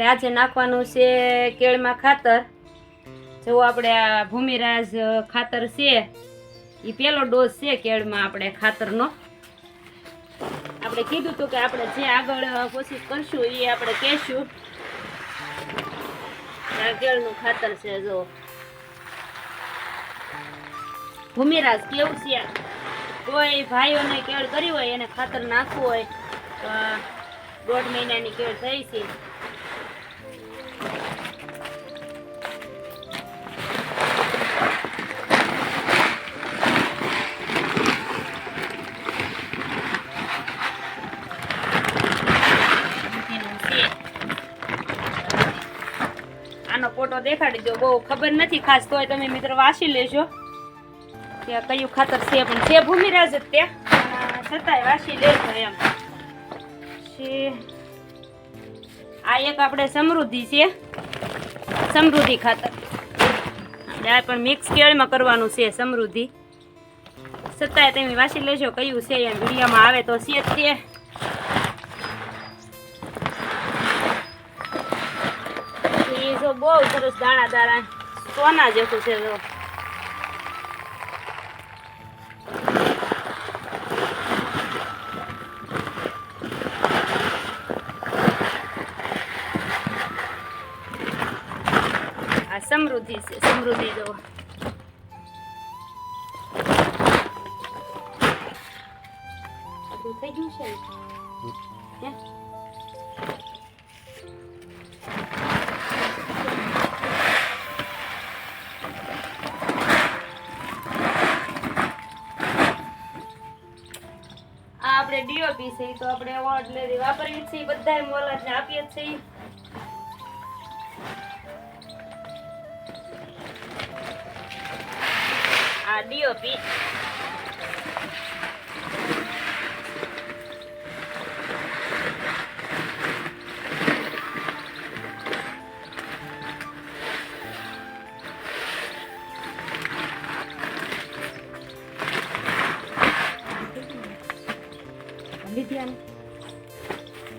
આપણે આજે નાખવાનું છે કેળમાં ખાતર। જો આપણે આ ભૂમિરાજ ખાતર છે એ પહેલો ડોઝ છે કેળમાં આપણે ખાતરનો। આપણે કીધું હતું કે આપણે જે આગળ કોશિશ કરશું એ આપણે કહેશું। આ કેળનું ખાતર છે જો ભૂમિરાજ કેવું છે। કોઈ ભાઈઓને કેળ કરી હોય એને ખાતર નાખવું હોય તો 1.5 મહિનાની કેળ થઈ છે। આનો ફોટો દેખાડી દો, બહુ ખબર નથી ખાસ, તોય તમે મિત્ર વાંચી લેજો કે કયું ખાતર છે, પણ છે ભૂમિરાજ જ તે છતાંય વાંચી લેજો એમ છે। આ એક આપણે સમૃદ્ધિ છે, સમૃદ્ધિ ખાતર આપણે આ પણ મિક્સ કેળમાં કરવાનું છે સમૃદ્ધિ, છતાંય તમે વાંચી લેજો કયું છે એમ, વિડીયોમાં આવે તો છે જ તે। જો બહુ સરસ દાણા દાણા સોના જેવું છે જો આ સમૃદ્ધિ છે, સમૃદ્ધિ જો બધું થઈ ગયું છે ને આપણે ડીઓપી છે તો આપણે એવોર્ડ લેવી વાપરીએ છીએ, બધાય મોલરને આપીએ છીએ। આ ડીઓપી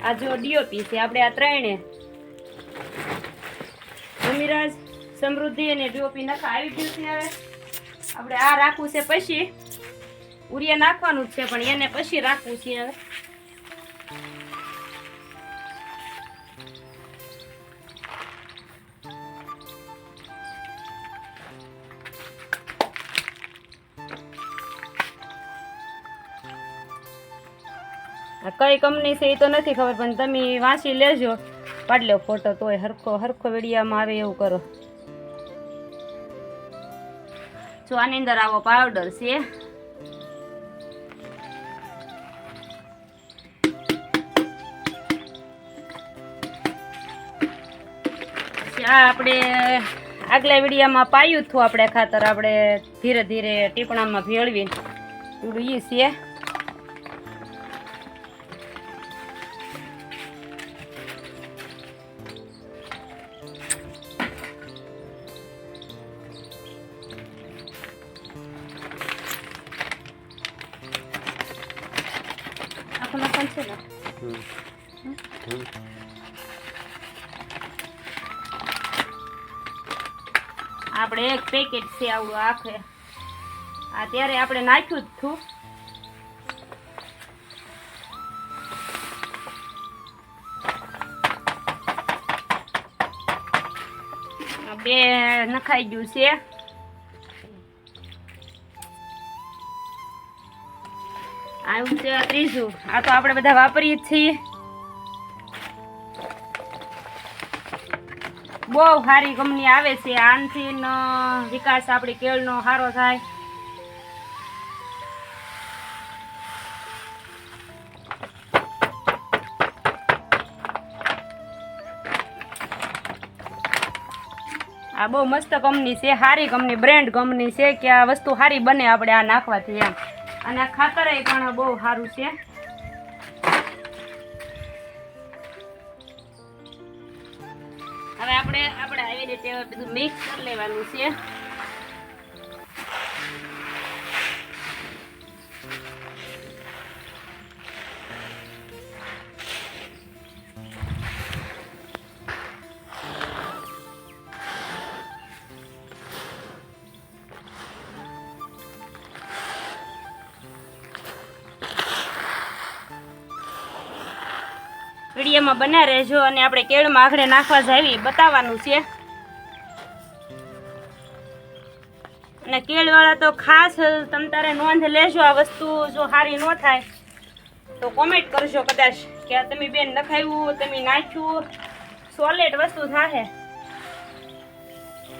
આ જો ડીઓપી છે આપણે આ ત્રણે ભૂમિરાજ સમૃદ્ધિ અને ડીઓપી નાખા આવી ગયું છે। હવે આપણે આ રાખવું છે, પછી ઉરિયા નાખવાનું જ છે પણ એને પછી રાખવું છે। હવે કઈ કંપની છે એ તો નથી ખબર, પણ તમે વાંચી લેજો, પાડી લો ફોટો, તોય હરખો વિડીયામાં આવે એવું કરો। જો આની અંદર આવો પાવડર છે, આ આપણે આગલા વિડીયામાં પાયું હતું આપણે ખાતર, આપણે ધીરે ધીરે ટીપણામાં ભેળવી થોડું ઈ છે। આપણે એક પેકેટ છે આવડું આખે, આ ત્યારે આપણે નાખ્યું જ હતું। બે નખાઈ ગયું છે, આવ્યું છે આ ત્રીજું। આ તો આપણે બધા વાપરીએ જ છીએ, બહુ સારી કંપની આવે છે, આનથી વિકાસ આપણી કેળનો સારો થાય। આ બહુ મસ્ત કંપની છે, સારી કંપની, બ્રાન્ડ કંપની છે કે આ વસ્તુ સારી બને આપણે આ નાખવાથી એમ, અને આ ખાતર પણ બહુ સારું છે। હવે આપણે આવી રીતે બધું મિક્સ કરી લેવાનું છે। વિડીયોમાં બના રહેજો અને આપણે કેળમાં આખડે નાખવા જાવી બતાવવાનું છે. અને કેળવાળા તો ખાસ તમ તારે નોંધ લેજો. આ વસ્તુ જો સારી ન થાય તો કોમેન્ટ કરજો કદાચ કે આ તમે બેન નખાવ્યું, તમે નાખ્યું, સોલેડ વસ્તુ થાય.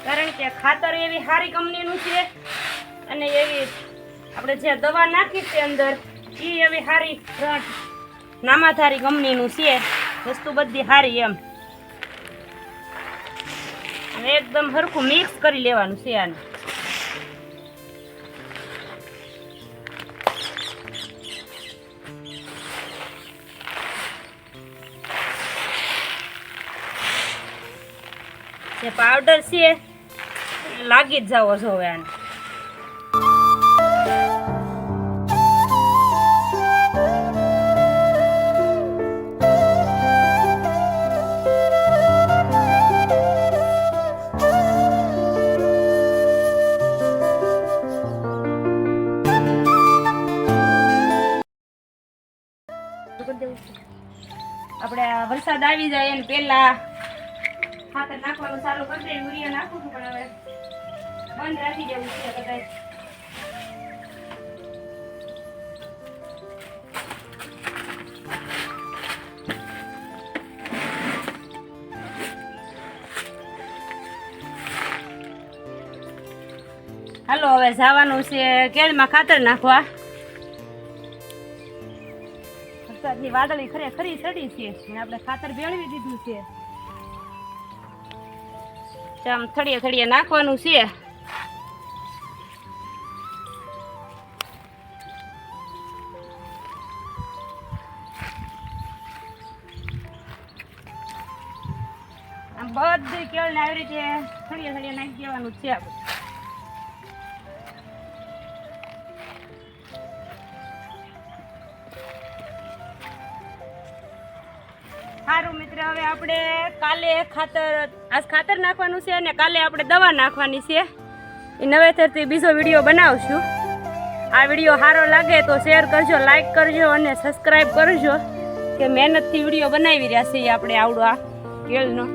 કારણ કે ખાતર એવી સારી કંપનીનું છે અને એવી આપણે જે દવા નાખી છે અંદર એ એવી સારી નામાધારી કંપનીનું છે. વસ્તુ બધી સારી એમ. અને એકદમ સરખું મિક્સ કરી લેવાનું છે આને. જે પાવડર છે લાગી જ જાવો છો હવે આને. આપણે વરસાદ આવી જાય એને પહેલા ખાતર નાખવાનું ચાલુ કરી દે. યુરિયા નાખું છું પણ હવે બંધ રાખી દેવું છે કદાચ. હાલો હવે જવાનું છે કેળમાં ખાતર નાખવા. વરસાદની વાદળી ખરી ચડી છે અને આપણે ખાતર ભેળવી દીધું છે. આમ થળીએ થળીએ નાખવાનું છે. આમ બધી કેળને આવી રીતે થળીએ થળીએ નાખી દેવાનું છે આપણે. સારું મિત્ર, હવે આપણે કાલે આજ ખાતર નાખવાનું છે અને કાલે આપણે દવા નાખવાની છે. એ નવેસરથી બીજો વિડીયો બનાવશું. આ વિડીયો સારો લાગે તો શેર કરજો, લાઈક કરજો અને સબસ્ક્રાઈબ કરજો કે મહેનતથી વિડીયો બનાવી રહ્યા છીએ આપણે આવડો આ કેળનો.